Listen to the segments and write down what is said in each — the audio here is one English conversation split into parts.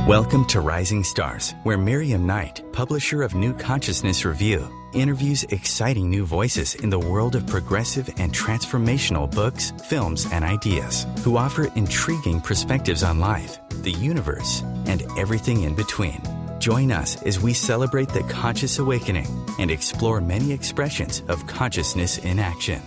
Welcome to Rising Stars, where Miriam Knight, publisher of New Consciousness Review, interviews exciting new voices in the world of progressive and transformational books, films, and ideas, who offer intriguing perspectives on life, the universe, and everything in between. Join us as we celebrate the conscious awakening and explore many expressions of consciousness in action.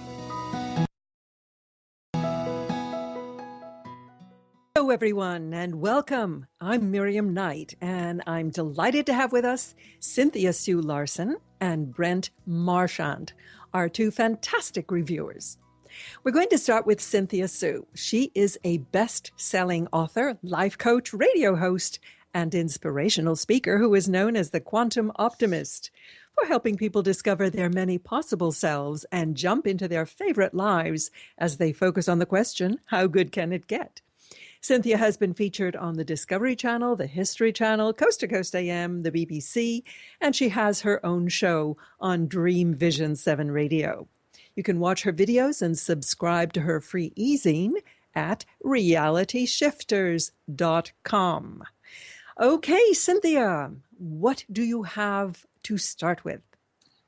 Hello, everyone, and welcome. I'm Miriam Knight, and I'm delighted to have with us Cynthia Sue Larson and Brent Marchant, our two fantastic reviewers. We're going to start with Cynthia Sue. She is a best-selling author, life coach, radio host, and inspirational speaker who is known as the Quantum Optimist for helping people discover their many possible selves and jump into their favorite lives as they focus on the question, how good can it get? Cynthia has been featured on the Discovery Channel, the History Channel, Coast to Coast AM, the BBC, and she has her own show on Dream Vision 7 Radio. You can watch her videos and subscribe to her free e-zine at realityshifters.com. Okay, Cynthia, what do you have to start with?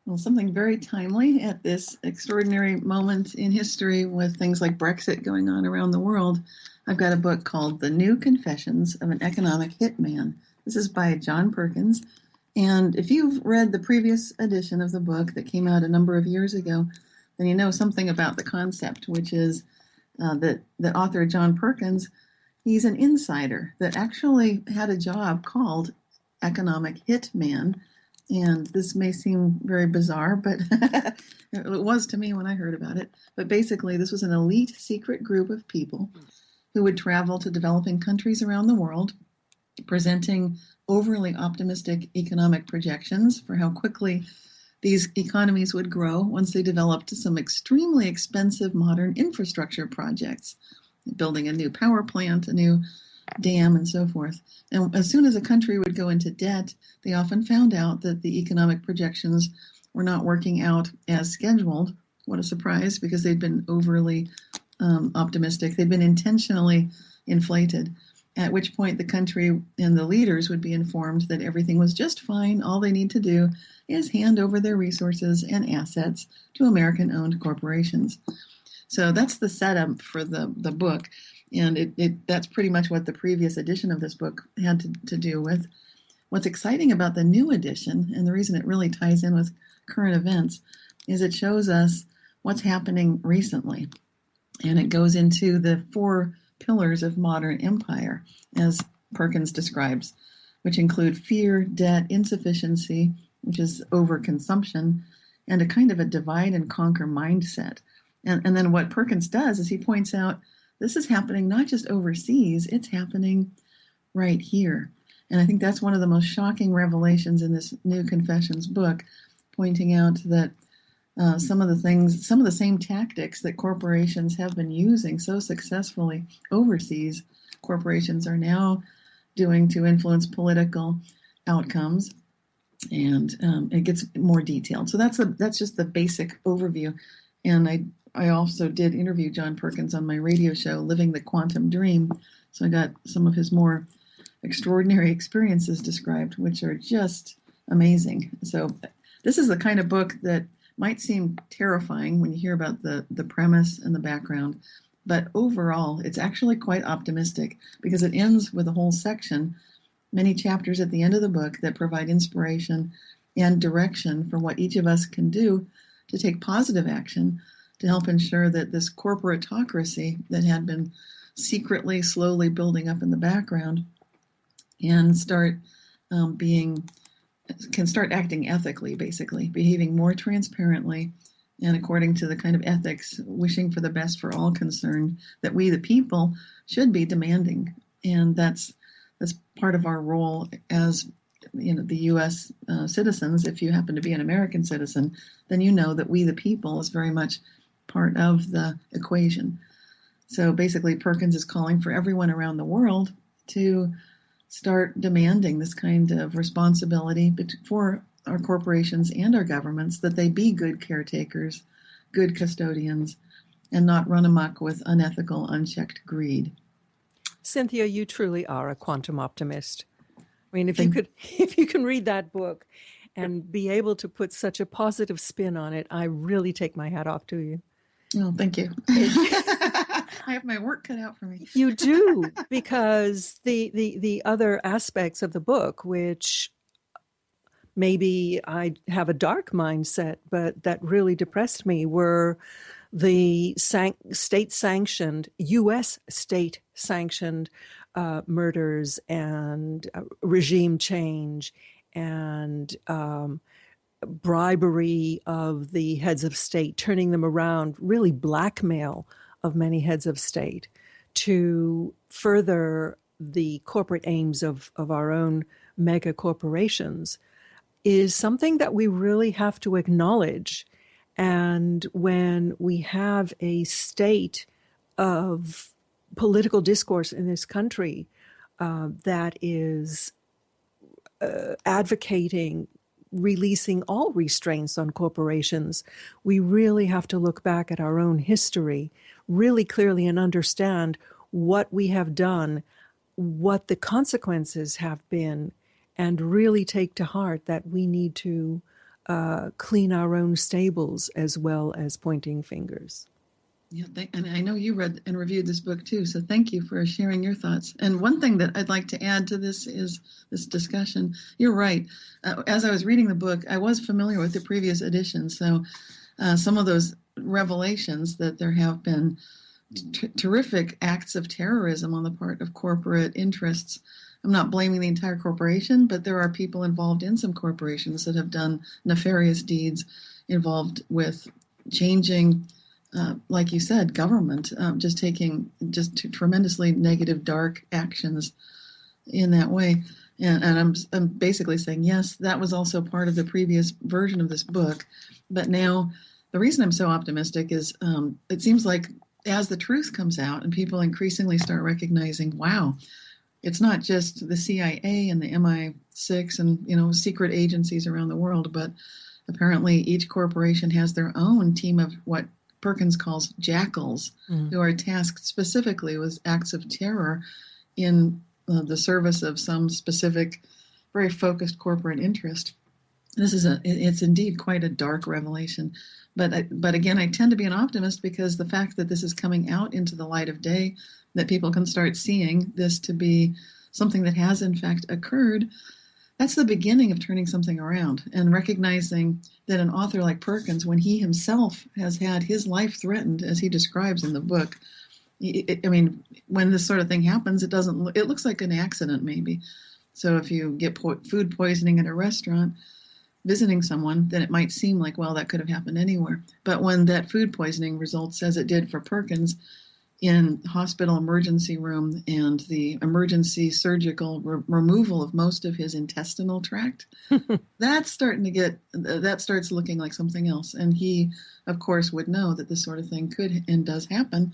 Well, something very timely at this extraordinary moment in history with things like Brexit going on around the world. I've got a book called The New Confessions of an Economic Hitman. This is by John Perkins. And if you've read the previous edition of the book that came out a number of years ago, then you know something about the concept, which is that the author John Perkins, he's an insider that actually had a job called Economic Hitman. And this may seem very bizarre, but it was to me when I heard about it. But basically, this was an elite secret group of people who would travel to developing countries around the world, presenting overly optimistic economic projections for how quickly these economies would grow once they developed some extremely expensive modern infrastructure projects, building a new power plant, a new dam, and so forth. And as soon as a country would go into debt, they often found out that the economic projections were not working out as scheduled. What a surprise, because they'd been overly optimistic. They'd been intentionally inflated, at which point the country and the leaders would be informed that everything was just fine. All they need to do is hand over their resources and assets to American-owned corporations. So that's the setup for the book. And that's pretty much what the previous edition of this book had to do with. What's exciting about the new edition, and the reason it really ties in with current events, is it shows us what's happening recently. And it goes into the 4 pillars of modern empire, as Perkins describes, which include fear, debt, insufficiency, which is overconsumption, and a kind of a divide and conquer mindset. And then what Perkins does is he points out this is happening not just overseas, it's happening right here. And I think that's one of the most shocking revelations in this New Confessions book, pointing out that some of the same tactics that corporations have been using so successfully overseas, corporations are now doing to influence political outcomes. And it gets more detailed. So that's just the basic overview. And I also did interview John Perkins on my radio show, Living the Quantum Dream. So I got some of his more extraordinary experiences described, which are just amazing. So this is the kind of book that might seem terrifying when you hear about the premise and the background. But overall, it's actually quite optimistic because it ends with a whole section, many chapters at the end of the book that provide inspiration and direction for what each of us can do to take positive action to help ensure that this corporatocracy that had been secretly, slowly building up in the background can start acting ethically, basically, behaving more transparently and according to the kind of ethics, wishing for the best for all concerned, that we, the people, should be demanding. And that's part of our role as the U.S. Citizens. If you happen to be an American citizen, then you know that we, the people, is very much part of the equation. So basically, Perkins is calling for everyone around the world to start demanding this kind of responsibility for our corporations and our governments, that they be good caretakers, good custodians, and not run amok with unethical, unchecked greed. Cynthia, you truly are a quantum optimist. I mean, if you could, if you can read that book and be able to put such a positive spin on it, I really take my hat off to you. Oh, thank you. I have my work cut out for me. You do, because the other aspects of the book, which maybe I have a dark mindset, but that really depressed me, were the state-sanctioned, U.S. state-sanctioned murders and regime change and bribery of the heads of state, turning them around, really blackmail of many heads of state to further the corporate aims of our own mega corporations, is something that we really have to acknowledge. And when we have a state of political discourse in this country that is advocating releasing all restraints on corporations, we really have to look back at our own history really clearly and understand what we have done, what the consequences have been, and really take to heart that we need to clean our own stables as well as pointing fingers. Yeah, and I know you read and reviewed this book too, so thank you for sharing your thoughts. And one thing that I'd like to add to this is this discussion. You're right. As I was reading the book, I was familiar with the previous edition, so some of those revelations that there have been terrific acts of terrorism on the part of corporate interests. I'm not blaming the entire corporation, but there are people involved in some corporations that have done nefarious deeds involved with changing, like you said, government, just taking tremendously negative, dark actions in that way. And I'm basically saying, yes, that was also part of the previous version of this book. But now the reason I'm so optimistic is it seems like as the truth comes out and people increasingly start recognizing, wow, it's not just the CIA and the MI6 and, secret agencies around the world, but apparently each corporation has their own team of what Perkins calls jackals, who are tasked specifically with acts of terror in the service of some specific, very focused corporate interest. It's indeed quite a dark revelation. But again, I tend to be an optimist because the fact that this is coming out into the light of day, that people can start seeing this to be something that has in fact occurred, that's the beginning of turning something around and recognizing that an author like Perkins, when he himself has had his life threatened, as he describes in the book, when this sort of thing happens, it looks like an accident maybe. So if you get food poisoning at a restaurant, visiting someone, then it might seem like, well, that could have happened anywhere. But when that food poisoning results, as it did for Perkins, in hospital emergency room and the emergency surgical removal of most of his intestinal tract, that starts looking like something else. And he, of course, would know that this sort of thing could and does happen.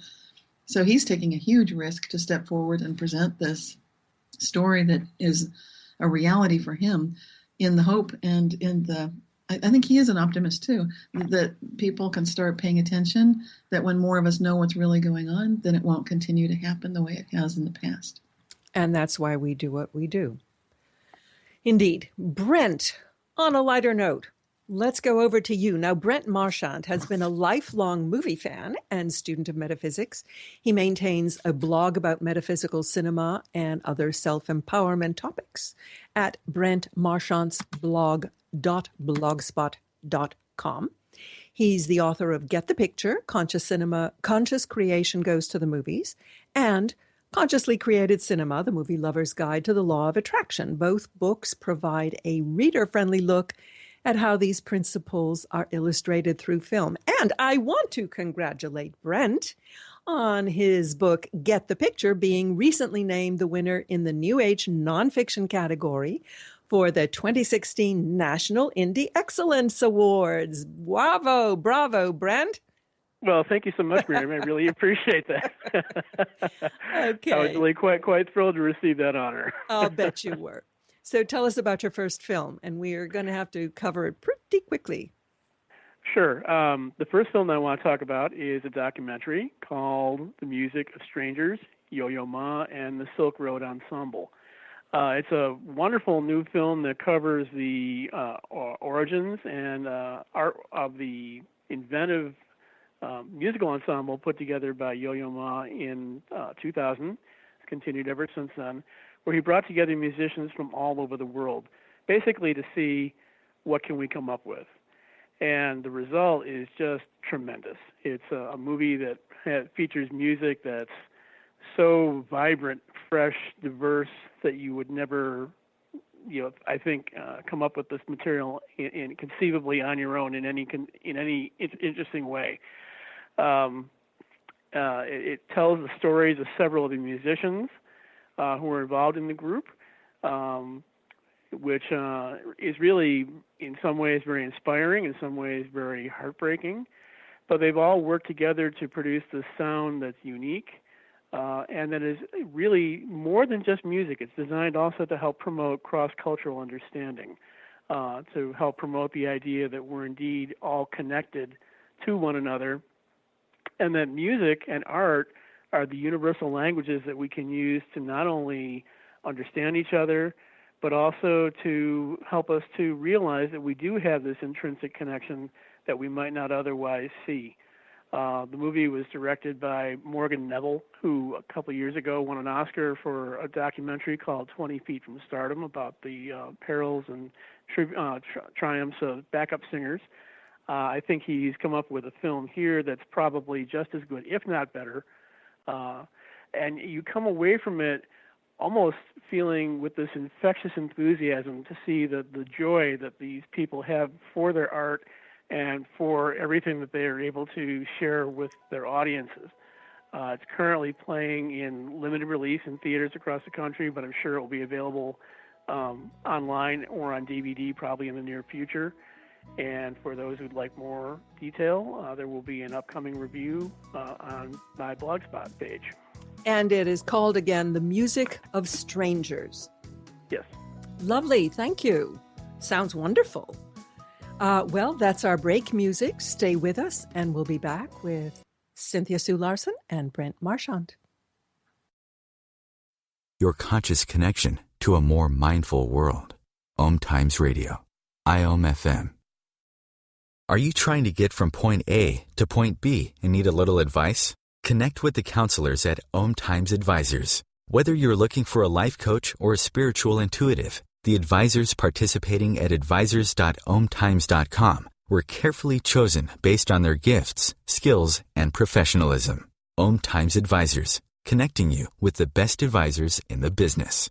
So he's taking a huge risk to step forward and present this story that is a reality for him, in the hope and in the, I think he is an optimist too, that people can start paying attention, that when more of us know what's really going on, then it won't continue to happen the way it has in the past. And that's why we do what we do. Indeed. Brent, on a lighter note, let's go over to you. Now, Brent Marchant has been a lifelong movie fan and student of metaphysics. He maintains a blog about metaphysical cinema and other self-empowerment topics at brentmarchantsblog.blogspot.com. He's the author of Get the Picture, Conscious Creation Goes to the Movies, and Consciously Created Cinema, The Movie Lover's Guide to the Law of Attraction. Both books provide a reader-friendly look at how these principles are illustrated through film. And I want to congratulate Brent on his book, Get the Picture, being recently named the winner in the New Age Nonfiction category for the 2016 National Indie Excellence Awards. Bravo, Brent. Well, thank you so much, Miriam. I really appreciate that. Okay. I was really quite thrilled to receive that honor. I'll bet you were. So tell us about your first film, and we are going to have to cover it pretty quickly. Sure. The first film that I want to talk about is a documentary called The Music of Strangers, Yo-Yo Ma, and the Silk Road Ensemble. It's a wonderful new film that covers the origins and art of the inventive musical ensemble put together by Yo-Yo Ma in 2000. It's continued ever since then, where he brought together musicians from all over the world, basically to see what can we come up with. And the result is just tremendous. It's a movie that features music that's so vibrant, fresh, diverse that you would never, I think, come up with this material in conceivably on your own in any interesting way. It tells the stories of several of the musicians who were involved in the group, which is really, in some ways, very inspiring, in some ways, very heartbreaking. But they've all worked together to produce this sound that's unique, and that is really more than just music. It's designed also to help promote cross-cultural understanding, to help promote the idea that we're indeed all connected to one another, and that music and art are the universal languages that we can use to not only understand each other, but also to help us to realize that we do have this intrinsic connection that we might not otherwise see. The movie was directed by Morgan Neville, who a couple of years ago won an Oscar for a documentary called 20 Feet from Stardom about the perils and triumphs of backup singers. I think he's come up with a film here that's probably just as good, if not better. And you come away from it almost feeling with this infectious enthusiasm to see the joy that these people have for their art and for everything that they are able to share with their audiences. It's currently playing in limited release in theaters across the country, but I'm sure it will be available online or on DVD probably in the near future. And for those who'd like more detail, there will be an upcoming review on my Blogspot page. And it is called, again, The Music of Strangers. Yes. Lovely. Thank you. Sounds wonderful. Well, that's our break music. Stay with us, and we'll be back with Cynthia Sue Larson and Brent Marchant. Your conscious connection to a more mindful world. OMTimes Radio. IOM-FM. Are you trying to get from point A to point B and need a little advice? Connect with the counselors at OMTimes Advisors. Whether you're looking for a life coach or a spiritual intuitive, the advisors participating at advisors.omtimes.com were carefully chosen based on their gifts, skills, and professionalism. OMTimes Advisors, connecting you with the best advisors in the business.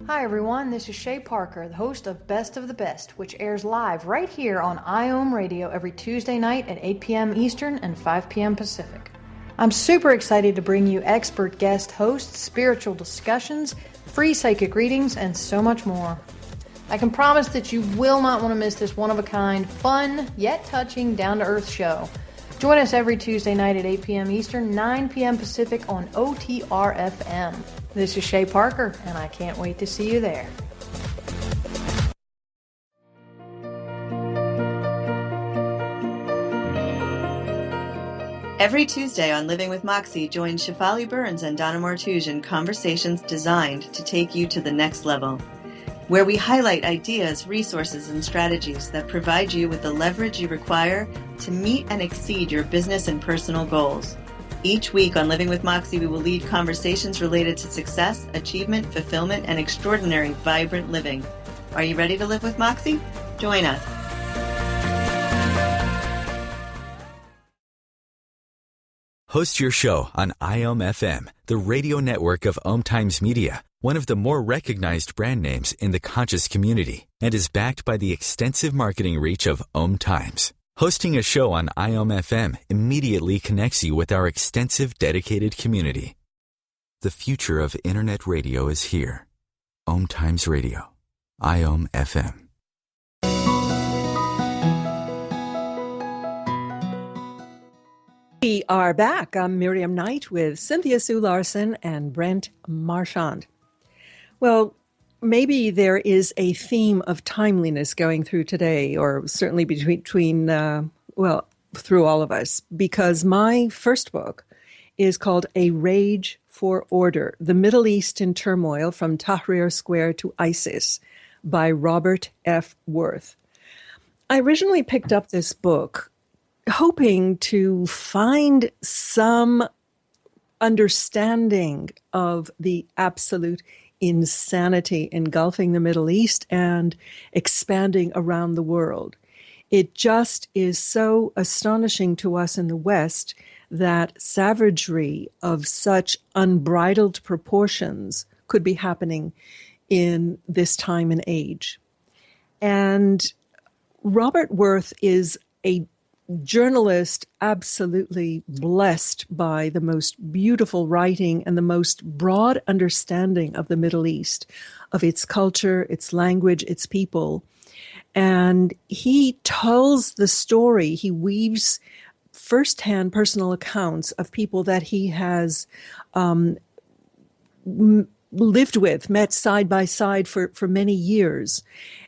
Hi everyone, this is Shay Parker, the host of Best of the Best, which airs live right here on IOM Radio every Tuesday night at 8 p.m. Eastern and 5 p.m. Pacific. I'm super excited to bring you expert guest hosts, spiritual discussions, free psychic readings, and so much more. I can promise that you will not want to miss this one-of-a-kind, fun, yet touching, down-to-earth show. Join us every Tuesday night at 8 p.m. Eastern, 9 p.m. Pacific on OTR-FM. This is Shay Parker, and I can't wait to see you there. Every Tuesday on Living with Moxie, join Shefali Burns and Donna Martouge in conversations designed to take you to the next level, where we highlight ideas, resources, and strategies that provide you with the leverage you require to meet and exceed your business and personal goals. Each week on Living with Moxie, we will lead conversations related to success, achievement, fulfillment, and extraordinary, vibrant living. Are you ready to live with Moxie? Join us. Host your show on IOM-FM, the radio network of OMTimes Media, one of the more recognized brand names in the conscious community, and is backed by the extensive marketing reach of OMTimes. Hosting a show on IOM-FM immediately connects you with our extensive dedicated community. The future of Internet radio is here. OMTimes Radio. IOM-FM. We are back. I'm Miriam Knight with Cynthia Sue Larson and Brent Marchant. Well, maybe there is a theme of timeliness going through today, or certainly through all of us, because my first book is called A Rage for Order, The Middle East in Turmoil from Tahrir Square to ISIS by Robert F. Worth. I originally picked up this book hoping to find some understanding of the absolute insanity engulfing the Middle East and expanding around the world. It just is so astonishing to us in the West that savagery of such unbridled proportions could be happening in this time and age. And Robert Worth is a journalist absolutely blessed by the most beautiful writing and the most broad understanding of the Middle East, of its culture, its language, its people. And he tells the story, he weaves firsthand personal accounts of people that he has lived with, met side by side for many years,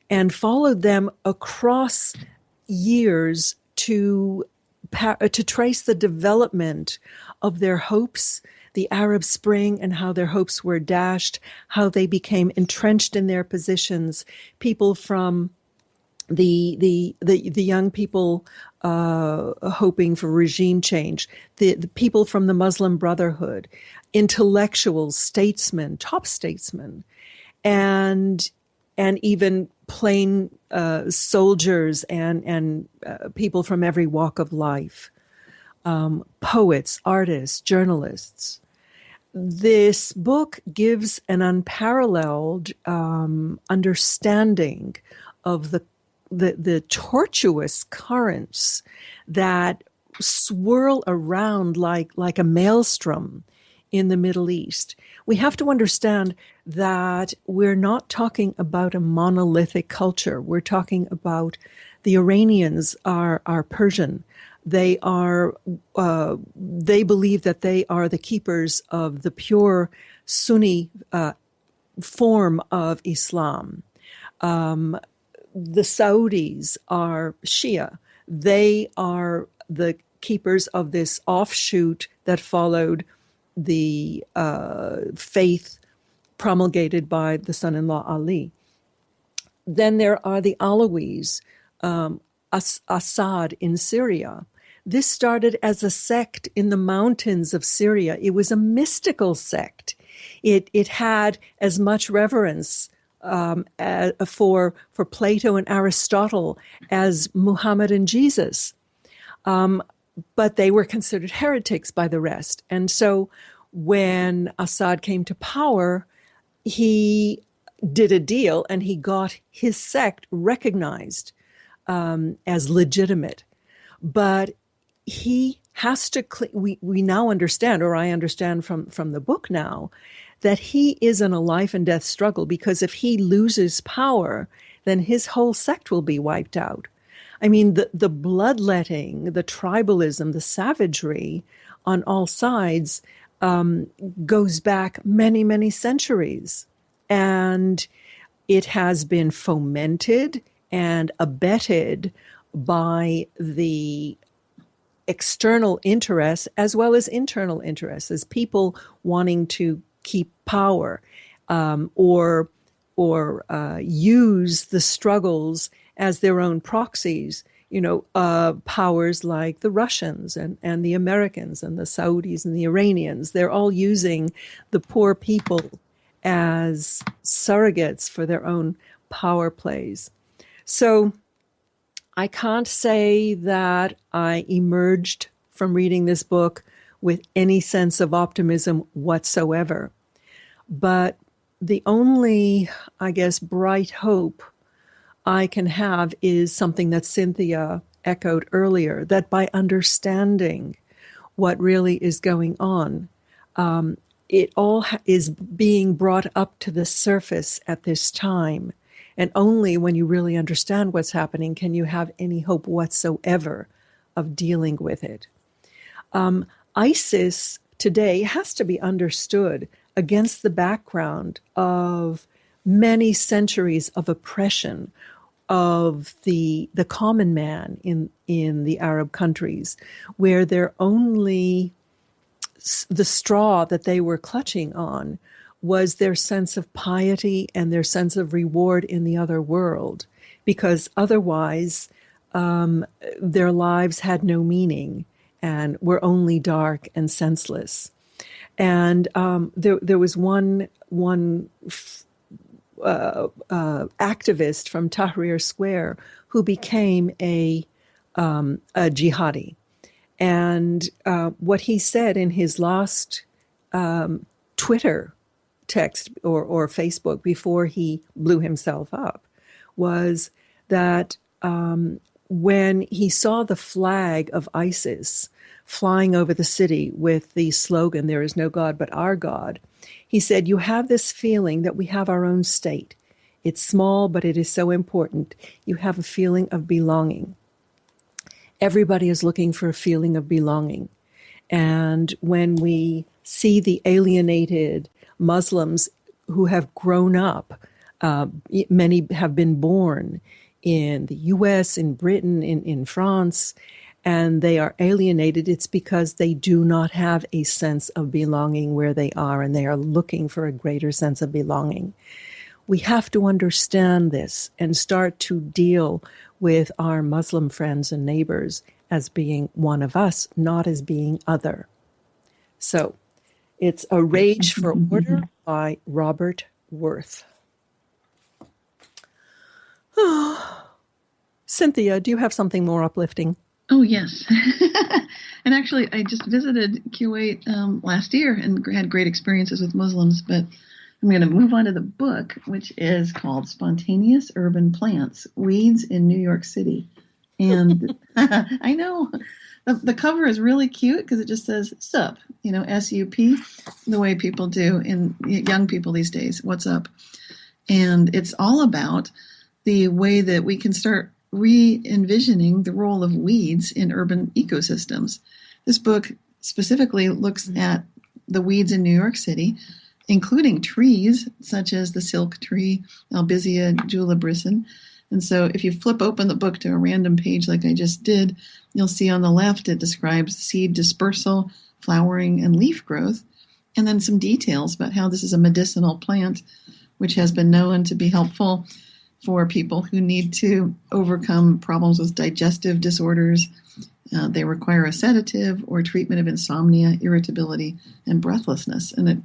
and followed them across years to trace the development of their hopes, the Arab Spring, and how their hopes were dashed, how they became entrenched in their positions. People from the young people hoping for regime change, the people from the Muslim Brotherhood, intellectuals, statesmen, top statesmen, and even plain soldiers and people from every walk of life, poets, artists, journalists. This book gives an unparalleled understanding of the tortuous currents that swirl around like a maelstrom in the Middle East. We have to understand that we're not talking about a monolithic culture. We're talking about the Iranians are Persian. They believe that they are the keepers of the pure Sunni form of Islam. The Saudis are Shia. They are the keepers of this offshoot that followed the faith promulgated by the son-in-law Ali. Then there are the Alawis, Assad in Syria. This started as a sect in the mountains of Syria. It was a mystical sect. It had as much reverence for Plato and Aristotle as Muhammad and Jesus. But they were considered heretics by the rest. And so when Assad came to power, he did a deal and he got his sect recognized as legitimate. But he has to, we now understand, or I understand from the book now, that he is in a life and death struggle, because if he loses power, then his whole sect will be wiped out. I mean, the bloodletting, the tribalism, the savagery on all sides goes back many, many centuries. And it has been fomented and abetted by the external interests as well as internal interests, as people wanting to keep power or use the struggles as their own proxies. Powers like the Russians and the Americans and the Saudis and the Iranians, they're all using the poor people as surrogates for their own power plays. So I can't say that I emerged from reading this book with any sense of optimism whatsoever. But the only, I guess, bright hope I can have is something that Cynthia echoed earlier, that by understanding what really is going on, it all is being brought up to the surface at this time. And only when you really understand what's happening can you have any hope whatsoever of dealing with it. ISIS today has to be understood against the background of many centuries of oppression of the common man in the Arab countries, where their only the straw that they were clutching on was their sense of piety and their sense of reward in the other world, because otherwise their lives had no meaning and were only dark and senseless. And there was one activist from Tahrir Square who became a jihadi. And what he said in his last Twitter text or Facebook before he blew himself up was that when he saw the flag of ISIS flying over the city with the slogan, "There is no God but our God," he said, "You have this feeling that we have our own state. It's small, but it is so important. You have a feeling of belonging." Everybody is looking for a feeling of belonging. And when we see the alienated Muslims who have grown up, many have been born in the US, in Britain, in France, and they are alienated, it's because they do not have a sense of belonging where they are, and they are looking for a greater sense of belonging. We have to understand this and start to deal with our Muslim friends and neighbors as being one of us, not as being other. So it's A Rage for Order by Robert Worth. Cynthia, do you have something more uplifting? Oh, yes. And actually, I just visited Kuwait last year and had great experiences with Muslims, but I'm going to move on to the book, which is called Spontaneous Urban Plants, Weeds in New York City. And I know the cover is really cute because it just says SUP, S-U-P, the way people do in young people these days, what's up. And it's all about the way that we can start re-envisioning the role of weeds in urban ecosystems. This book specifically looks at the weeds in New York City, including trees such as the silk tree, Albizia julibrisson. And so if you flip open the book to a random page like I just did, you'll see on the left it describes seed dispersal, flowering, and leaf growth, and then some details about how this is a medicinal plant, which has been known to be helpful for people who need to overcome problems with digestive disorders. They require a sedative or treatment of insomnia, irritability, and breathlessness. And it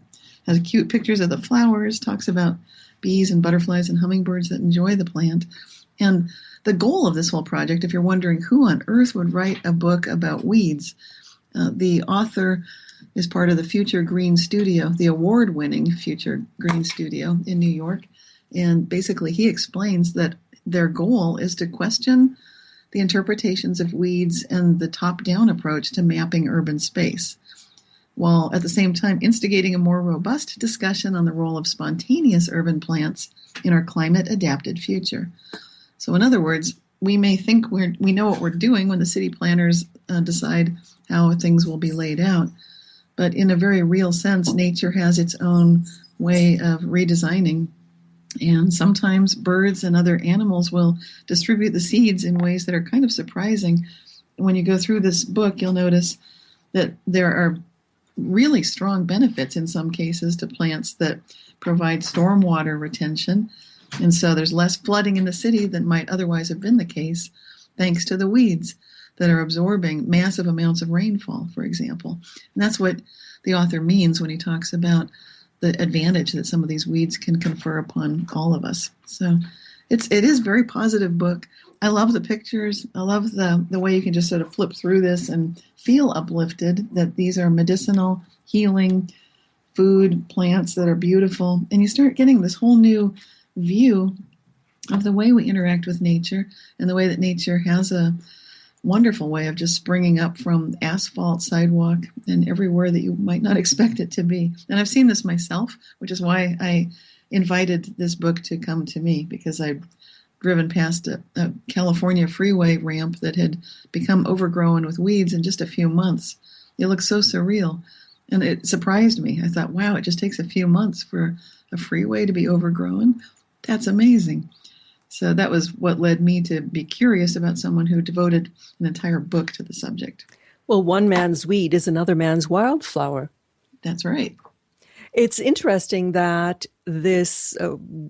has cute pictures of the flowers, talks about bees and butterflies and hummingbirds that enjoy the plant. And the goal of this whole project, if you're wondering who on earth would write a book about weeds, the author is part of the Future Green Studio, the award-winning Future Green Studio in New York. And basically he explains that their goal is to question the interpretations of weeds and the top-down approach to mapping urban space, while at the same time instigating a more robust discussion on the role of spontaneous urban plants in our climate-adapted future. So in other words, we may think we know what we're doing when the city planners decide how things will be laid out, but in a very real sense, nature has its own way of redesigning. And sometimes birds and other animals will distribute the seeds in ways that are kind of surprising. When you go through this book, you'll notice that there are really strong benefits in some cases to plants that provide stormwater retention. And so there's less flooding in the city than might otherwise have been the case, thanks to the weeds that are absorbing massive amounts of rainfall, for example. And that's what the author means when he talks about the advantage that some of these weeds can confer upon all of us. So it is a very positive book. I love the pictures. I love the way you can just sort of flip through this and feel uplifted that these are medicinal, healing, food, plants that are beautiful. And you start getting this whole new view of the way we interact with nature and the way that nature has a wonderful way of just springing up from asphalt, sidewalk, and everywhere that you might not expect it to be. And I've seen this myself, which is why I invited this book to come to me, because I'd driven past a California freeway ramp that had become overgrown with weeds in just a few months. It looked so surreal, and it surprised me. I thought, wow, it just takes a few months for a freeway to be overgrown. That's amazing. So that was what led me to be curious about someone who devoted an entire book to the subject. Well, one man's weed is another man's wildflower. That's right. It's interesting that this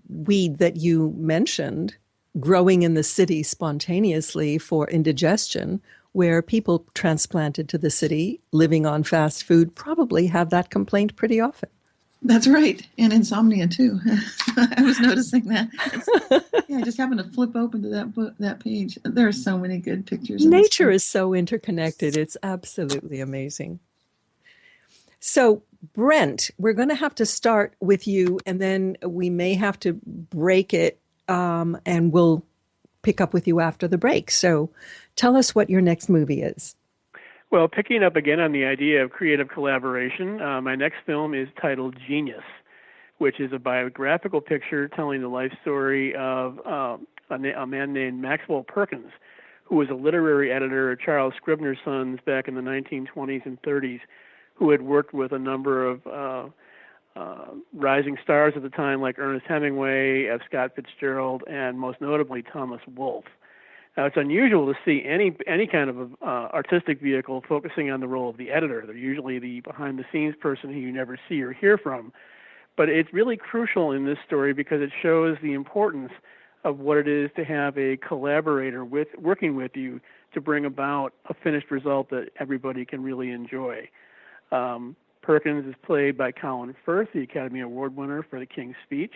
weed that you mentioned, growing in the city spontaneously for indigestion, where people transplanted to the city living on fast food probably have that complaint pretty often. That's right. And insomnia, too. I was noticing that. I just happened to flip open to that page. There are so many good pictures. Nature is so interconnected. It's absolutely amazing. So, Brent, we're going to have to start with you, and then we may have to break it, and we'll pick up with you after the break. So, tell us what your next movie is. Well, picking up again on the idea of creative collaboration, my next film is titled Genius, which is a biographical picture telling the life story of a man named Maxwell Perkins, who was a literary editor at Charles Scribner's Sons back in the 1920s and 30s, who had worked with a number of rising stars at the time like Ernest Hemingway, F. Scott Fitzgerald, and most notably Thomas Wolfe. Now, it's unusual to see any kind of artistic vehicle focusing on the role of the editor. They're usually the behind-the-scenes person who you never see or hear from. But it's really crucial in this story because it shows the importance of what it is to have a collaborator working with you to bring about a finished result that everybody can really enjoy. Perkins is played by Colin Firth, the Academy Award winner for The King's Speech,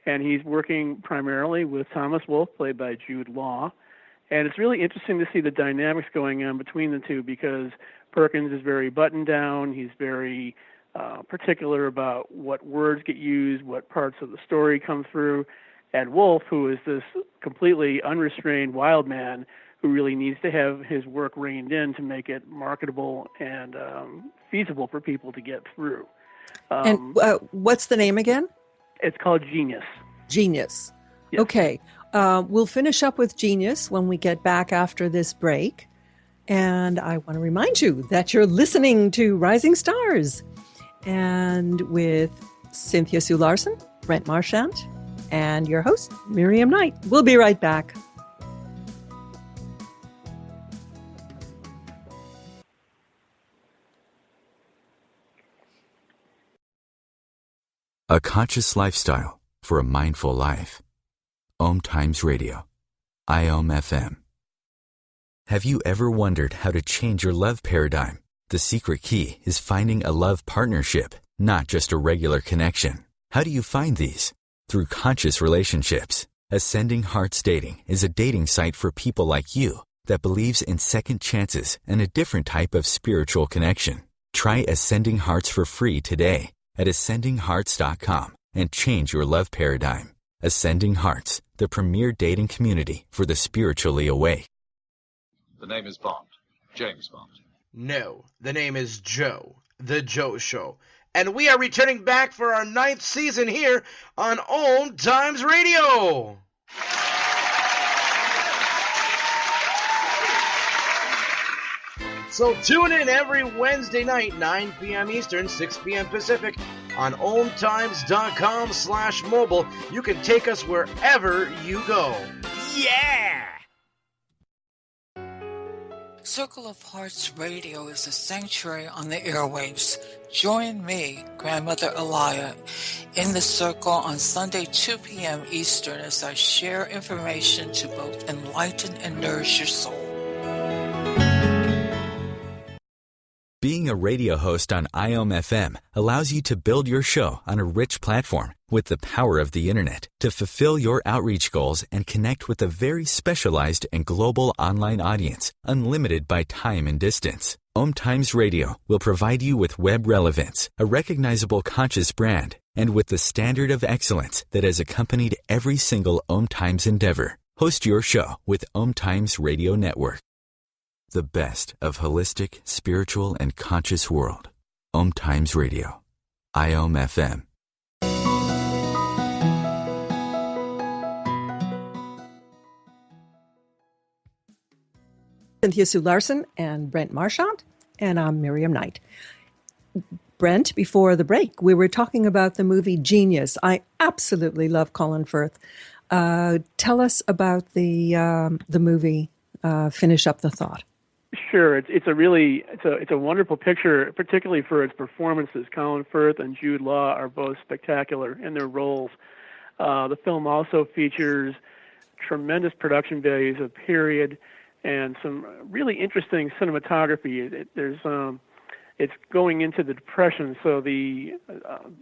and he's working primarily with Thomas Wolfe, played by Jude Law. And it's really interesting to see the dynamics going on between the two because Perkins is very buttoned down. He's very particular about what words get used, what parts of the story come through. And Wolfe, who is this completely unrestrained wild man who really needs to have his work reined in to make it marketable and feasible for people to get through. And what's the name again? It's called Genius. Genius. Yes. Okay. We'll finish up with Genius when we get back after this break. And I want to remind you that you're listening to Rising Stars and with Cynthia Sue Larson, Brent Marchant, and your host, Miriam Knight. We'll be right back. A conscious lifestyle for a mindful life. OMTimes Radio, IOM FM. Have you ever wondered how to change your love paradigm? The secret key is finding a love partnership, not just a regular connection. How do you find these? Through conscious relationships. Ascending Hearts Dating is a dating site for people like you that believes in second chances and a different type of spiritual connection. Try Ascending Hearts for free today at ascendinghearts.com and change your love paradigm. Ascending Hearts, the premier dating community for the spiritually awake. The name is Bond. James Bond. No, the name is Joe. The Joe Show. And we are returning back for our 9th season here on OMTimes Radio. So tune in every Wednesday night, 9 p.m. Eastern, 6 p.m. Pacific, on OMTimes.com/mobile. You can take us wherever you go. Yeah! Circle of Hearts Radio is a sanctuary on the airwaves. Join me, Grandmother Elia, in the circle on Sunday, 2 p.m. Eastern as I share information to both enlighten and nourish your soul. Being a radio host on IOM FM allows you to build your show on a rich platform with the power of the internet to fulfill your outreach goals and connect with a very specialized and global online audience, unlimited by time and distance. OMTimes Radio will provide you with web relevance, a recognizable conscious brand, and with the standard of excellence that has accompanied every single OMTimes endeavor. Host your show with OMTimes Radio Network. The best of holistic, spiritual, and conscious world. OMTimes Radio. IOM FM. Cynthia Sue Larson and Brent Marchant, and I'm Miriam Knight. Brent, before the break, we were talking about the movie Genius. I absolutely love Colin Firth. Tell us about the movie. Finish up the thought. Sure, it's a wonderful picture, particularly for its performances. Colin Firth and Jude Law are both spectacular in their roles. The film also features tremendous production values of period and some really interesting cinematography. It's going into the Depression, so the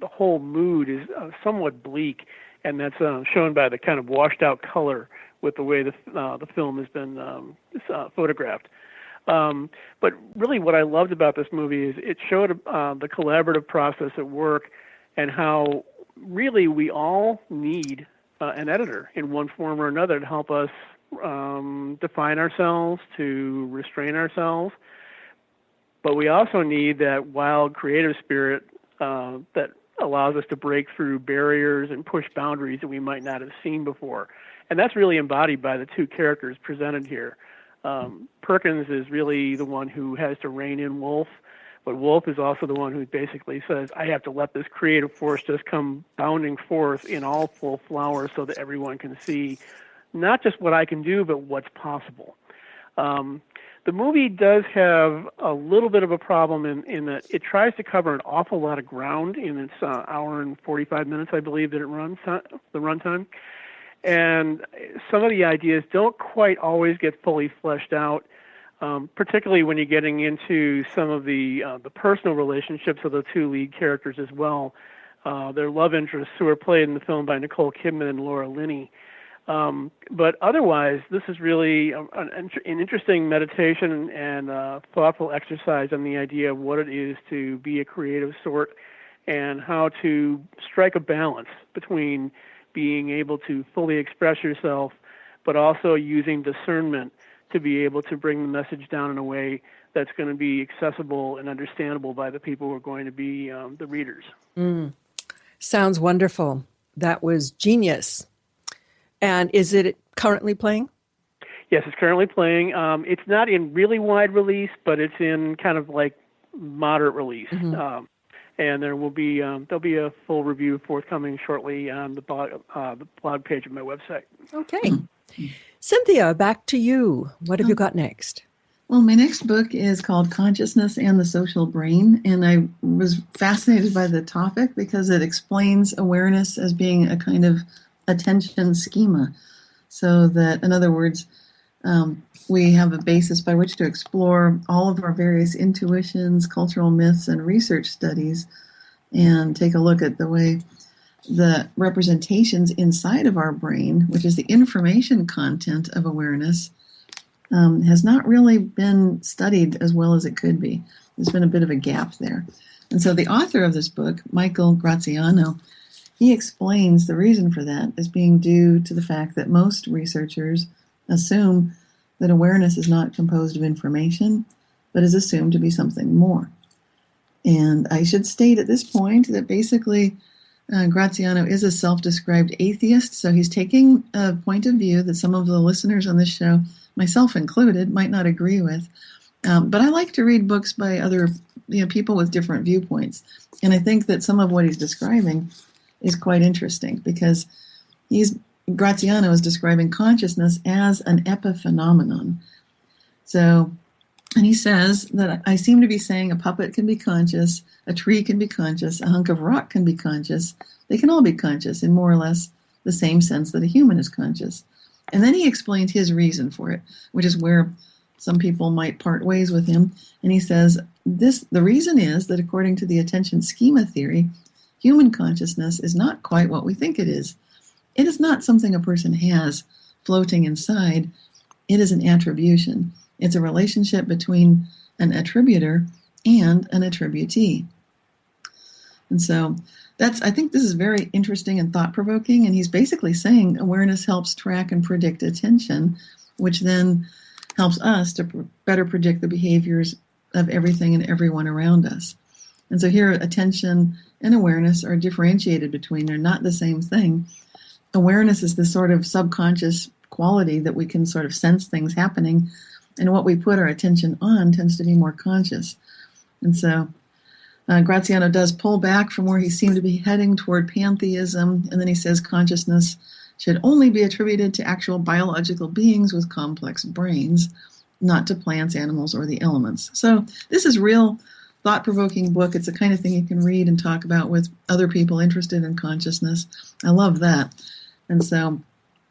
whole mood is somewhat bleak, and that's shown by the kind of washed out color with the way the film has been photographed. But really what I loved about this movie is it showed the collaborative process at work and how really we all need an editor in one form or another to help us define ourselves, to restrain ourselves. But we also need that wild creative spirit that allows us to break through barriers and push boundaries that we might not have seen before. And that's really embodied by the two characters presented here. Perkins is really the one who has to rein in Wolf, but Wolf is also the one who basically says, I have to let this creative force just come bounding forth in all full flower so that everyone can see not just what I can do, but what's possible. The movie does have a little bit of a problem in that it tries to cover an awful lot of ground in its hour and 45 minutes, I believe, that it runs, the runtime. And some of the ideas don't quite always get fully fleshed out, particularly when you're getting into some of the personal relationships of the two lead characters as well. Their love interests, who are played in the film by Nicole Kidman and Laura Linney. But otherwise, this is really an interesting meditation and thoughtful exercise on the idea of what it is to be a creative sort and how to strike a balance between being able to fully express yourself, but also using discernment to be able to bring the message down in a way that's going to be accessible and understandable by the people who are going to be the readers. Sounds wonderful. That was genius. And is it currently playing? Yes, it's currently playing. It's not in really wide release, but it's in kind of like moderate release. Mm-hmm. And there'll be a full review forthcoming shortly on the blog page of my website. Okay. Cynthia, back to you. What have you got next? Well, my next book is called Consciousness and the Social Brain, and I was fascinated by the topic because it explains awareness as being a kind of attention schema. So that, in other words, we have a basis by which to explore all of our various intuitions, cultural myths, and research studies, and take a look at the way the representations inside of our brain, which is the information content of awareness, has not really been studied as well as it could be. There's been a bit of a gap there. And so the author of this book, Michael Graziano, he explains the reason for that as being due to the fact that most researchers assume that awareness is not composed of information, but is assumed to be something more. And I should state at this point that basically Graziano is a self-described atheist, so he's taking a point of view that some of the listeners on this show, myself included, might not agree with. But I like to read books by other people with different viewpoints. And I think that some of what he's describing is quite interesting because Graziano is describing consciousness as an epiphenomenon. So, and he says that I seem to be saying a puppet can be conscious, a tree can be conscious, a hunk of rock can be conscious. They can all be conscious in more or less the same sense that a human is conscious. And then he explains his reason for it, which is where some people might part ways with him. And he says, the reason is that according to the attention schema theory, human consciousness is not quite what we think it is. It is not something a person has floating inside. It is an attribution. It's a relationship between an attributor and an attributee. And so I think this is very interesting and thought-provoking, and he's basically saying awareness helps track and predict attention, which then helps us to better predict the behaviors of everything and everyone around us. And so here, attention and awareness are differentiated between. They're not the same thing. Awareness is this sort of subconscious quality that we can sort of sense things happening, and what we put our attention on tends to be more conscious. And so Graziano does pull back from where he seemed to be heading toward pantheism, and then he says consciousness should only be attributed to actual biological beings with complex brains. not to plants, animals, or the elements. So this is real thought-provoking book. It's the kind of thing you can read and talk about with other people interested in consciousness. I love that. And so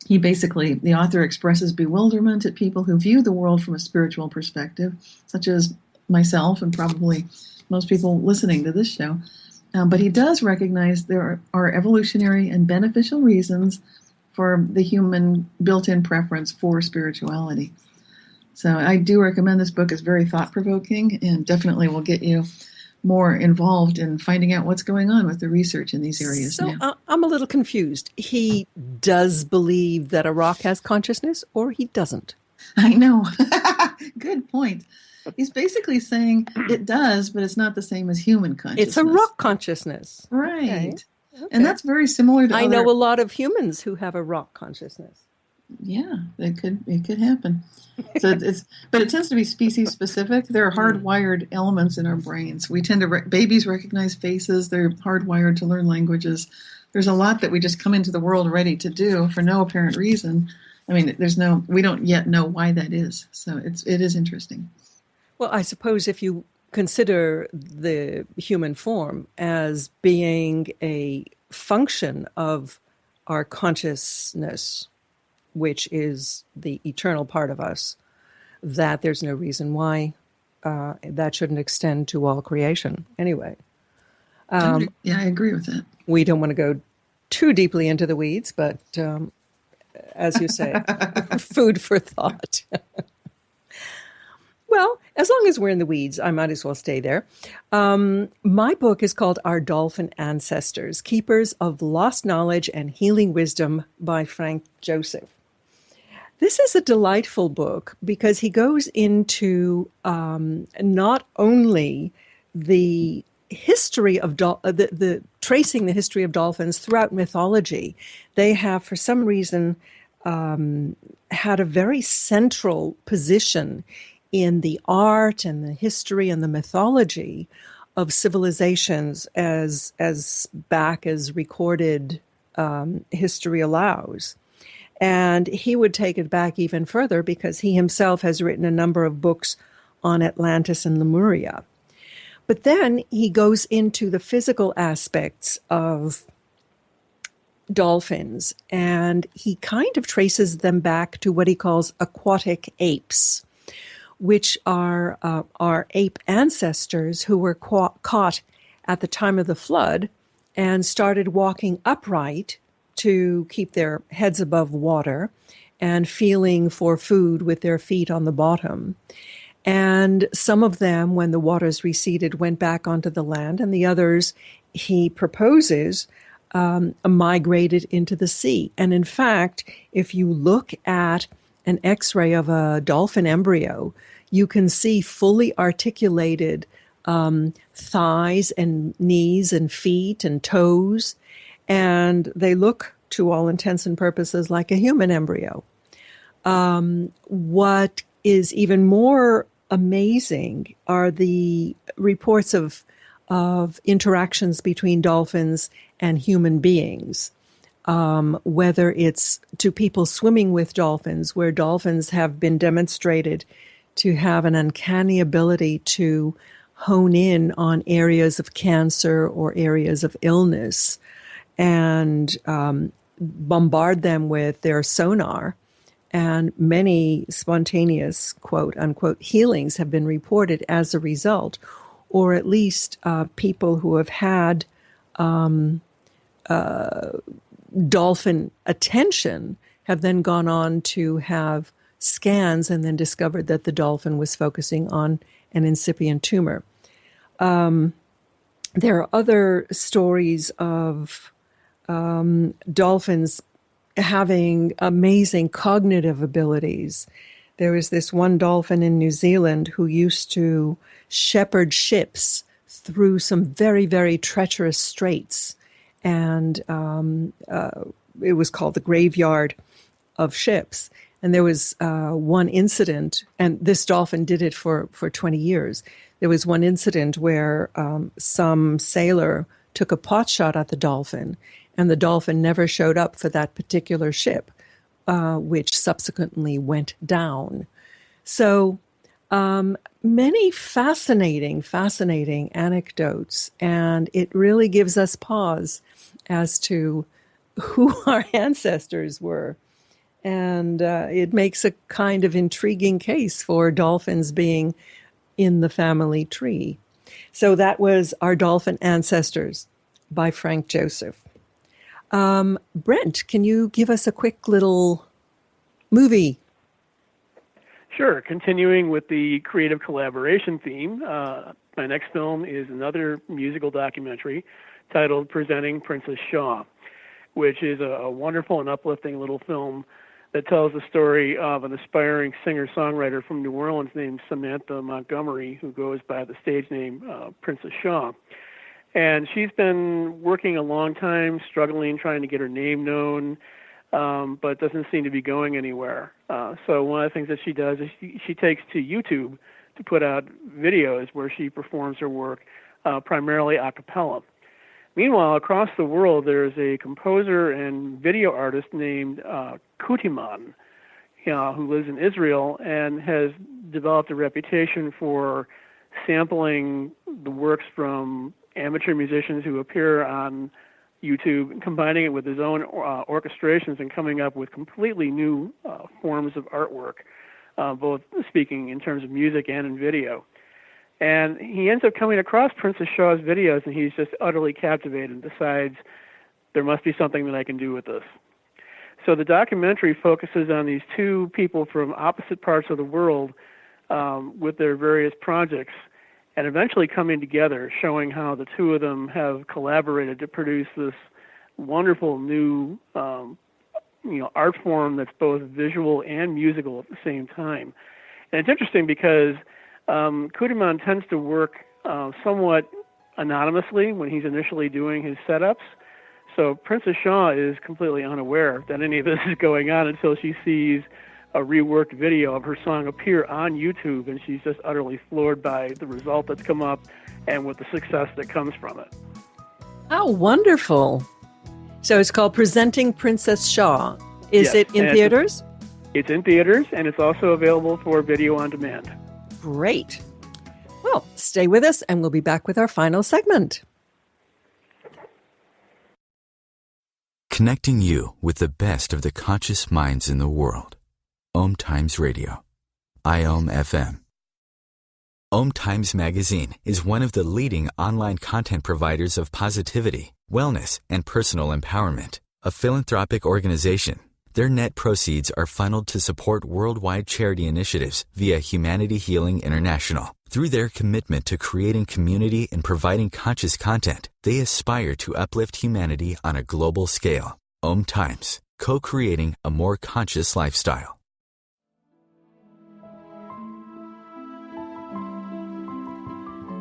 the author expresses bewilderment at people who view the world from a spiritual perspective, such as myself and probably most people listening to this show. But he does recognize there are evolutionary and beneficial reasons for the human built-in preference for spirituality. So I do recommend this book. It's very thought-provoking and definitely will get you more involved in finding out what's going on with the research in these areas. So now. I'm a little confused. He does believe that a rock has consciousness, or he doesn't? I know. Good point. He's basically saying it does, but it's not the same as human consciousness. It's a rock consciousness. Right. Okay. And that's very similar to I know a lot of humans who have a rock consciousness. Yeah, it could happen. So but it tends to be species specific. There are hardwired elements in our brains. We tend to babies recognize faces. They're hardwired to learn languages. There's a lot that we just come into the world ready to do for no apparent reason. I mean, we don't yet know why that is. So it is interesting. Well, I suppose if you consider the human form as being a function of our consciousness, which is the eternal part of us, that there's no reason why that shouldn't extend to all creation anyway. I agree with that. We don't want to go too deeply into the weeds, but as you say, food for thought. Well, as long as we're in the weeds, I might as well stay there. My book is called Our Dolphin Ancestors, Keepers of Lost Knowledge and Healing Wisdom by Frank Joseph. This is a delightful book because he goes into not only the history of tracing the history of dolphins throughout mythology. They have, for some reason, had a very central position in the art and the history and the mythology of civilizations as back as recorded history allows. And he would take it back even further because he himself has written a number of books on Atlantis and Lemuria. But then he goes into the physical aspects of dolphins, and he kind of traces them back to what he calls aquatic apes, which are our ape ancestors who were caught at the time of the flood and started walking upright to keep their heads above water and feeling for food with their feet on the bottom. And some of them, when the waters receded, went back onto the land, and the others, he proposes, migrated into the sea. And in fact, if you look at an X-ray of a dolphin embryo, you can see fully articulated thighs and knees and feet and toes, and they look, to all intents and purposes, like a human embryo. What is even more amazing are the reports of interactions between dolphins and human beings, whether it's to people swimming with dolphins, where dolphins have been demonstrated to have an uncanny ability to hone in on areas of cancer or areas of illness and bombard them with their sonar. And many spontaneous, quote unquote, healings have been reported as a result, or at least people who have had dolphin attention have then gone on to have scans and then discovered that the dolphin was focusing on an incipient tumor. There are other stories of dolphins having amazing cognitive abilities. There was this one dolphin in New Zealand who used to shepherd ships through some very, very treacherous straits. And it was called the graveyard of ships. And there was one incident, and this dolphin did it for 20 years. There was one incident where some sailor took a pot shot at the dolphin, and the dolphin never showed up for that particular ship, which subsequently went down. So many fascinating anecdotes, and it really gives us pause as to who our ancestors were. And it makes a kind of intriguing case for dolphins being in the family tree. So that was Our Dolphin Ancestors by Frank Joseph. Brent, can you give us a quick little movie? Sure. Continuing with the creative collaboration theme, my next film is another musical documentary titled Presenting Princess Shaw, which is a wonderful and uplifting little film that tells the story of an aspiring singer-songwriter from New Orleans named Samantha Montgomery, who goes by the stage name Princess Shaw. And she's been working a long time, struggling, trying to get her name known, but doesn't seem to be going anywhere. So one of the things that she does is she takes to YouTube to put out videos where she performs her work primarily a cappella. Meanwhile, across the world, there's a composer and video artist named Kutiman, who lives in Israel and has developed a reputation for sampling the works from amateur musicians who appear on YouTube, and combining it with his own orchestrations and coming up with completely new forms of artwork, both speaking in terms of music and in video. And he ends up coming across Princess Shaw's videos, and he's just utterly captivated and decides there must be something that I can do with this. So the documentary focuses on these two people from opposite parts of the world with their various projects, and eventually coming together, showing how the two of them have collaborated to produce this wonderful new art form that's both visual and musical at the same time. And it's interesting because Kutiman tends to work somewhat anonymously when he's initially doing his setups. So Princess Shaw is completely unaware that any of this is going on until she sees a reworked video of her song appear on YouTube, and she's just utterly floored by the result that's come up and with the success that comes from it. How wonderful. So it's called Presenting Princess Shaw. Is it in theaters? It's in theaters, and it's also available for video on demand. Great. Well, stay with us, and we'll be back with our final segment. Connecting you with the best of the conscious minds in the world. OMTimes Radio. IOM FM. OMTimes Magazine is one of the leading online content providers of positivity, wellness, and personal empowerment. A philanthropic organization, their net proceeds are funneled to support worldwide charity initiatives via Humanity Healing International. Through their commitment to creating community and providing conscious content, they aspire to uplift humanity on a global scale. OMTimes, co-creating a more conscious lifestyle.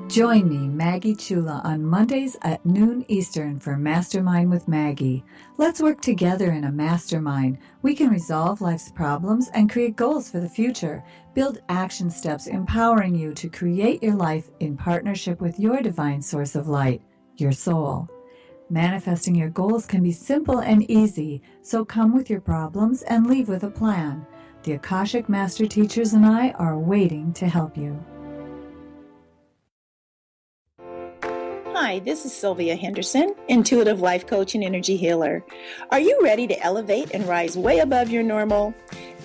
Join me, Maggie Chula, on Mondays at noon Eastern for Mastermind with Maggie. Let's work together in a mastermind. We can resolve life's problems and create goals for the future. Build action steps empowering you to create your life in partnership with your divine source of light, your soul. Manifesting your goals can be simple and easy, so come with your problems and leave with a plan. The Akashic Master Teachers and I are waiting to help you. Hi, this is Sylvia Henderson, intuitive life coach and energy healer. Are you ready to elevate and rise way above your normal?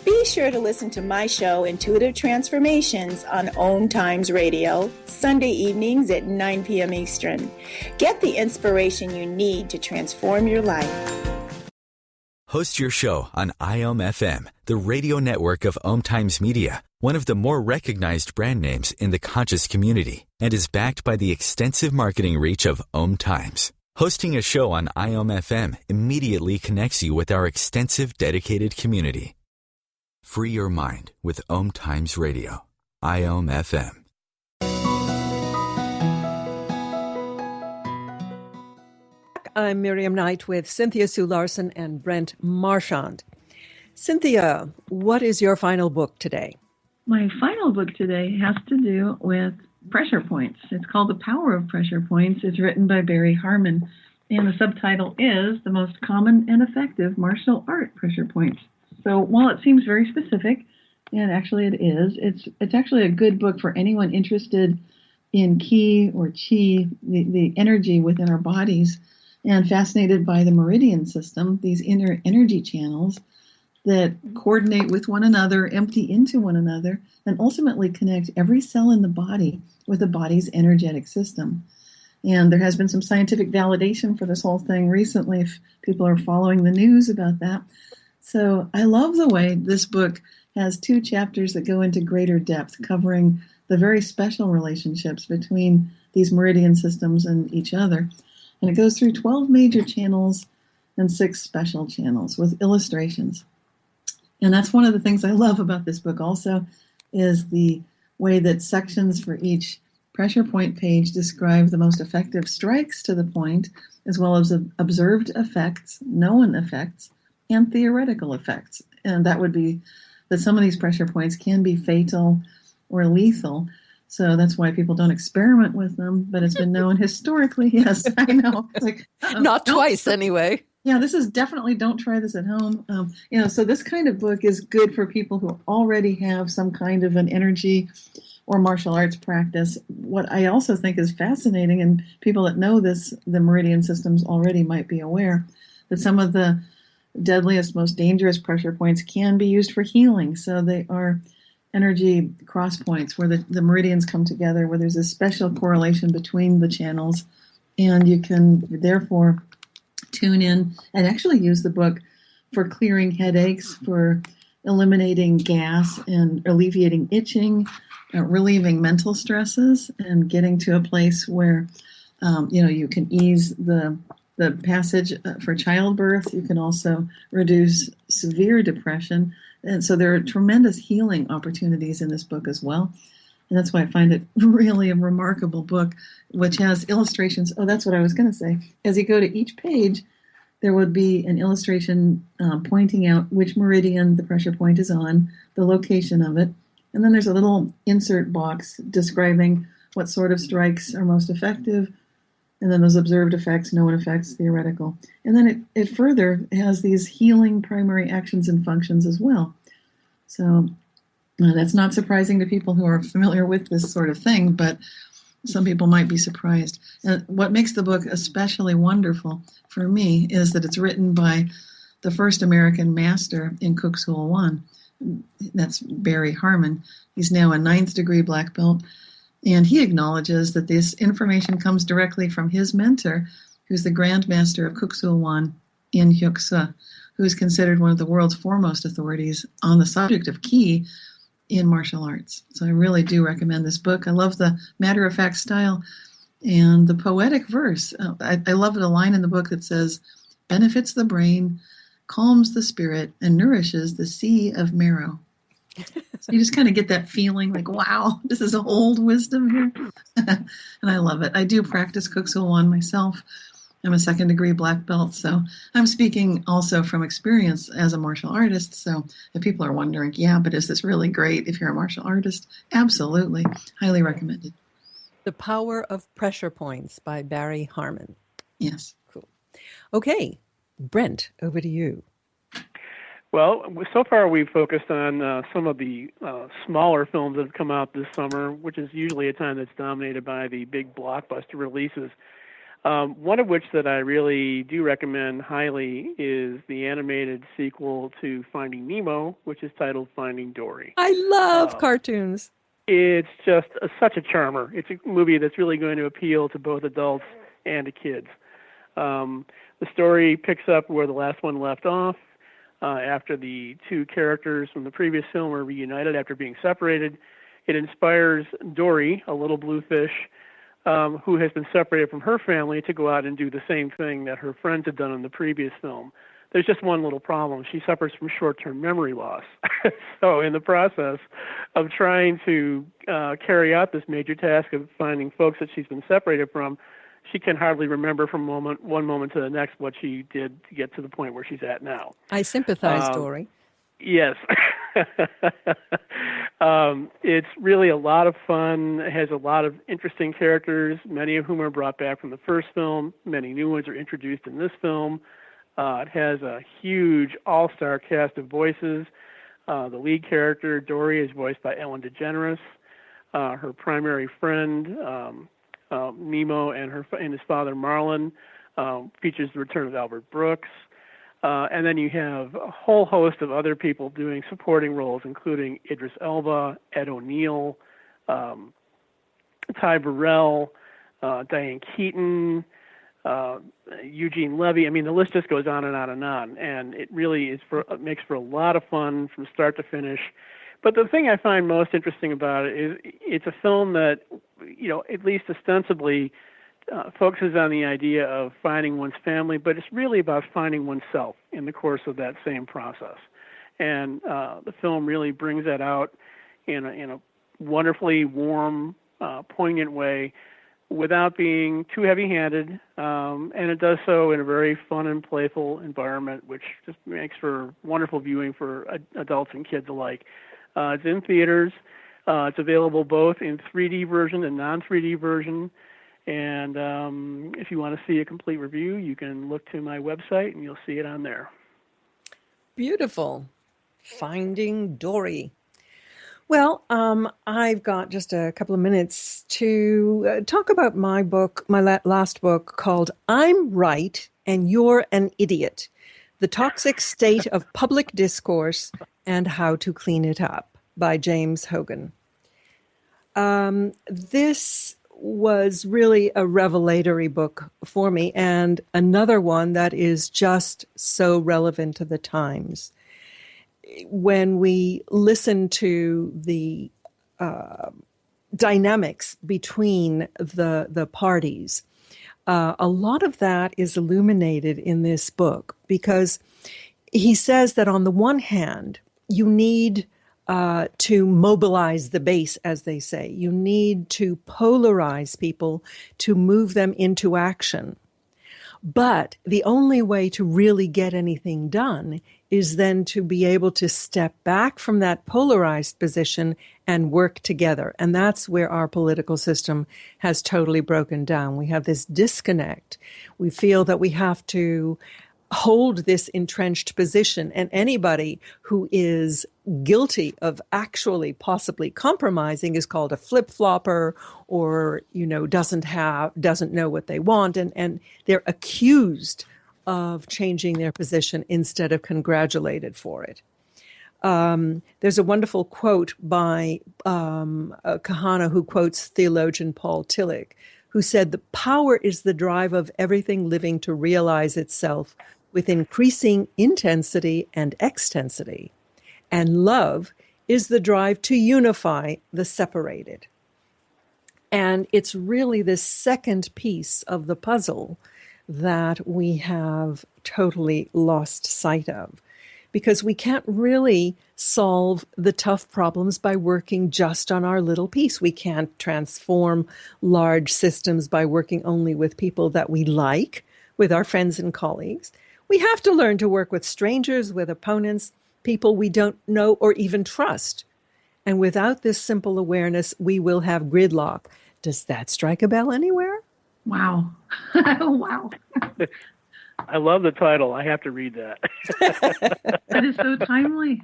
Be sure to listen to my show, Intuitive Transformations, on OMTimes Radio, Sunday evenings at 9 p.m. Eastern. Get the inspiration you need to transform your life. Host your show on IOM FM, the radio network of OMTimes Media, one of the more recognized brand names in the conscious community, and is backed by the extensive marketing reach of OMTimes. Hosting a show on IOM FM immediately connects you with our extensive dedicated community. Free your mind with OMTimes Radio, IOM FM. I'm Miriam Knight with Cynthia Sue Larson and Brent Marchant. Cynthia, what is your final book today? My final book today has to do with pressure points. It's called The Power of Pressure Points. It's written by Barry Harmon, and the subtitle is The Most Common and Effective Martial Art Pressure Points. So while it seems very specific, And actually it is. It's actually a good book for anyone interested in ki or chi, the energy within our bodies, and fascinated by the meridian system, these inner energy channels that coordinate with one another, empty into one another, and ultimately connect every cell in the body with the body's energetic system. And there has been some scientific validation for this whole thing recently, if people are following the news about that. So I love the way this book has 2 chapters that go into greater depth, covering the very special relationships between these meridian systems and each other. And it goes through 12 major channels and 6 special channels with illustrations. And that's one of the things I love about this book also, is the way that sections for each pressure point page describe the most effective strikes to the point, as well as observed effects, known effects, and theoretical effects. And that would be that some of these pressure points can be fatal or lethal. So that's why people don't experiment with them. But it's been known historically. Yes, I know. It's like, Not twice, anyway. Yeah, this is definitely don't try this at home. So this kind of book is good for people who already have some kind of an energy or martial arts practice. What I also think is fascinating, and people that know this, the meridian systems already might be aware, that some of the deadliest, most dangerous pressure points can be used for healing. So they are energy cross points where the meridians come together, where there's a special correlation between the channels, and you can therefore tune in and actually use the book for clearing headaches, for eliminating gas and alleviating itching, relieving mental stresses, and getting to a place where you can ease the passage for childbirth. You can also reduce severe depression. And so there are tremendous healing opportunities in this book as well. And that's why I find it really a remarkable book, which has illustrations. Oh, that's what I was going to say. As you go to each page, there would be an illustration pointing out which meridian the pressure point is on, the location of it. And then there's a little insert box describing what sort of strikes are most effective, and then those observed effects, known effects, theoretical. And then it further has these healing primary actions and functions as well. So that's not surprising to people who are familiar with this sort of thing, but some people might be surprised. And what makes the book especially wonderful for me is that it's written by the first American master in Kuk Sool Won. That's Barry Harmon. He's now a 9th degree black belt. And he acknowledges that this information comes directly from his mentor, who's the Grand Master of Kuk Sool Won in Hyuk Suh, who is considered one of the world's foremost authorities on the subject of ki in martial arts. So I really do recommend this book. I love the matter-of-fact style and the poetic verse. I love a line in the book that says, benefits the brain, calms the spirit, and nourishes the sea of marrow. So you just kind of get that feeling like, wow, this is old wisdom here. And I love it. I do practice Kuk Sool Won myself. I'm a 2nd degree black belt, so I'm speaking also from experience as a martial artist. So if people are wondering, yeah, but is this really great if you're a martial artist? Absolutely. Highly recommended. The Power of Pressure Points by Barry Harmon. Yes. Cool. Okay, Brent, over to you. Well, so far we've focused on some of the smaller films that have come out this summer, which is usually a time that's dominated by the big blockbuster releases. One of which that I really do recommend highly is the animated sequel to Finding Nemo, which is titled Finding Dory. I love cartoons. It's just such a charmer. It's a movie that's really going to appeal to both adults and to kids. The story picks up where the last one left off. After the 2 characters from the previous film are reunited after being separated, it inspires Dory, a little bluefish, who has been separated from her family, to go out and do the same thing that her friends had done in the previous film. There's just one little problem. She suffers from short-term memory loss. So in the process of trying to carry out this major task of finding folks that she's been separated from, she can hardly remember from one moment to the next what she did to get to the point where she's at now. I sympathize, Dory. Yes. It's really a lot of fun. It has a lot of interesting characters, many of whom are brought back from the first film. Many new ones are introduced in this film. It has a huge all-star cast of voices. The lead character, Dory, is voiced by Ellen DeGeneres. Her primary friend, Nemo, and his father, Marlin, features the return of Albert Brooks. And then you have a whole host of other people doing supporting roles, including Idris Elba, Ed O'Neill, Ty Burrell, Diane Keaton, Eugene Levy. I mean, the list just goes on and on and on. And it really makes for a lot of fun from start to finish. But the thing I find most interesting about it is it's a film that, at least ostensibly, focuses on the idea of finding one's family, but it's really about finding oneself in the course of that same process. And the film really brings that out in a wonderfully warm, poignant way without being too heavy-handed, and it does so in a very fun and playful environment, which just makes for wonderful viewing for adults and kids alike. It's in theaters. It's available both in 3D version and non-3D version. And if you want to see a complete review, you can look to my website and you'll see it on there. Beautiful. Finding Dory. Well, I've got just a couple of minutes to talk about my book, my last book, called I'm Right and You're an Idiot: The Toxic State of Public Discourse and How to Clean It Up, by James Hogan. This was really a revelatory book for me, and another one that is just so relevant to the times. When we listen to the dynamics between the parties, a lot of that is illuminated in this book, because he says that on the one hand, you need to mobilize the base, as they say. You need to polarize people to move them into action. But the only way to really get anything done is then to be able to step back from that polarized position and work together. And that's where our political system has totally broken down. We have this disconnect. We feel that we have to hold this entrenched position, and anybody who is guilty of actually possibly compromising is called a flip-flopper, or doesn't know what they want, and they're accused of changing their position instead of congratulated for it. There's a wonderful quote by Kahana, who quotes theologian Paul Tillich, who said, "The power is the drive of everything living to realize itself with increasing intensity and extensity, and love is the drive to unify the separated." And it's really this second piece of the puzzle that we have totally lost sight of, because we can't really solve the tough problems by working just on our little piece. We can't transform large systems by working only with people that we like, with our friends and colleagues. We have to learn to work with strangers, with opponents, people we don't know or even trust. And without this simple awareness, we will have gridlock. Does that strike a bell anywhere? Wow. Wow. I love the title. I have to read that. That is so timely.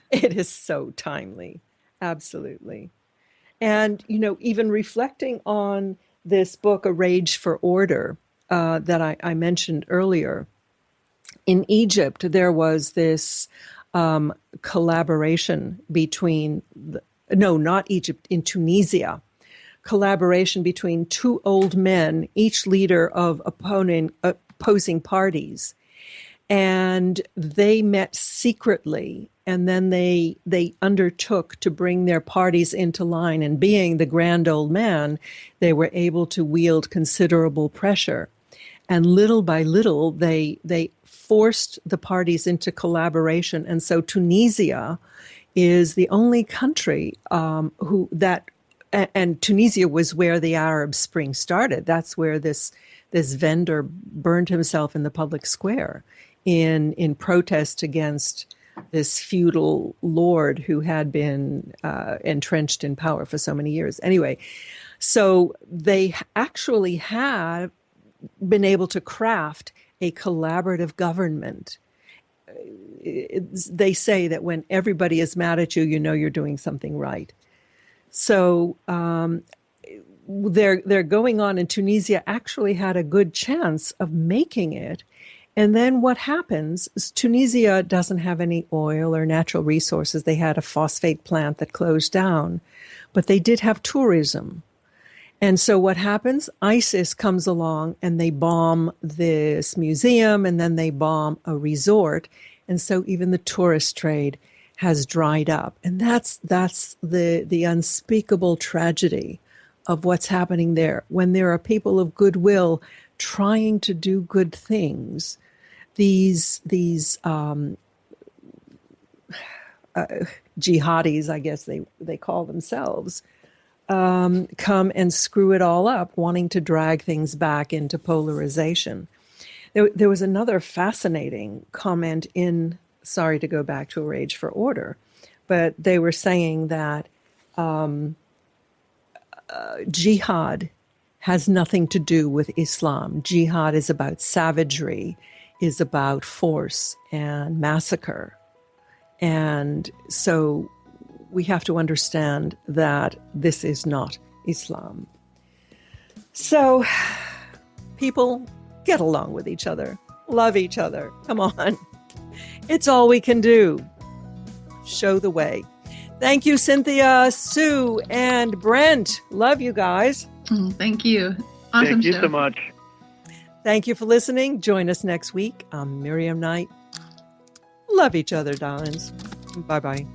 It is so timely. Absolutely. And, even reflecting on this book, A Rage for Order, that I mentioned earlier, in Egypt, there was this collaboration between, not Egypt, in Tunisia, collaboration between two old men, each leader of opposing parties. And they met secretly, and then they undertook to bring their parties into line. And being the grand old man, they were able to wield considerable pressure. And little by little, they forced the parties into collaboration. And so Tunisia is the only country and Tunisia was where the Arab Spring started. That's where this vendor burned himself in the public square in protest against this feudal lord who had been entrenched in power for so many years. Anyway, so they actually had been able to craft a collaborative government. they say that when everybody is mad at you, you know you're doing something right. So they're going on, and Tunisia actually had a good chance of making it. And then what happens is Tunisia doesn't have any oil or natural resources. They had a phosphate plant that closed down, but they did have tourism. And so what happens? ISIS comes along and they bomb this museum, and then they bomb a resort. And so even the tourist trade has dried up. And that's the unspeakable tragedy of what's happening there. When there are people of goodwill trying to do good things, these jihadis, I guess they call themselves, come and screw it all up, wanting to drag things back into polarization. There was another fascinating comment in, sorry to go back to A Rage for Order, but they were saying that jihad has nothing to do with Islam. Jihad is about savagery, is about force and massacre. And so we have to understand that this is not Islam. So people, get along with each other. Love each other. Come on. It's all we can do. Show the way. Thank you, Cynthia, Sue, and Brent. Love you guys. Thank you. Awesome Thank you show. so much. Thank you for listening. Join us next week. I'm Miriam Knight. Love each other, darlings. Bye-bye.